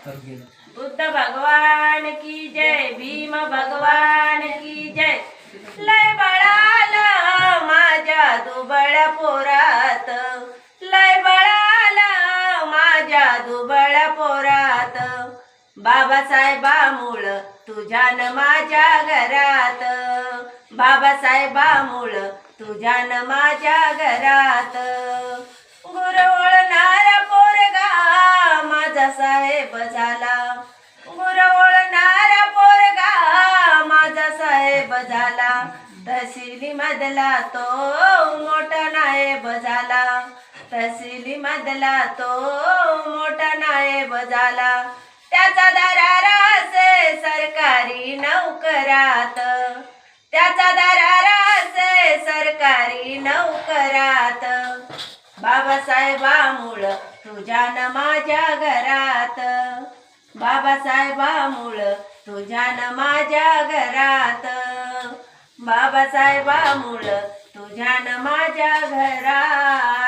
बुद्ध भगवान की जय, भीम भगवान की जय। लय बळाला माझ्या दुबळ्या पोरात, लय बळाला माझ्या दुबळ्या पोरात। बाबासाहेबामुळं तुझ्यान माझ्या घरात, बाबासाहेबामुळं तुझ्यान माझ्या घरात। गुरवळणारा पोरगा माझा साहेब झाला, गुरवळणारा पोरगा माझा साहेब झाला। तहसीली मधला तो मोठा नायब झाला, तहसीली मधला तो मोठा नायब झाला। त्याचा दरारा से सरकारी नौकरात, त्याचा दरारा से सरकारी नौकरात। बाबासाहेबामुळं तुझ्यान माझ्या घरात, बाबासाहेबामुळं तुझ्यान माझ्या घरात, बाबासाहेबामुळं तुझ्यान माझ्या घरात।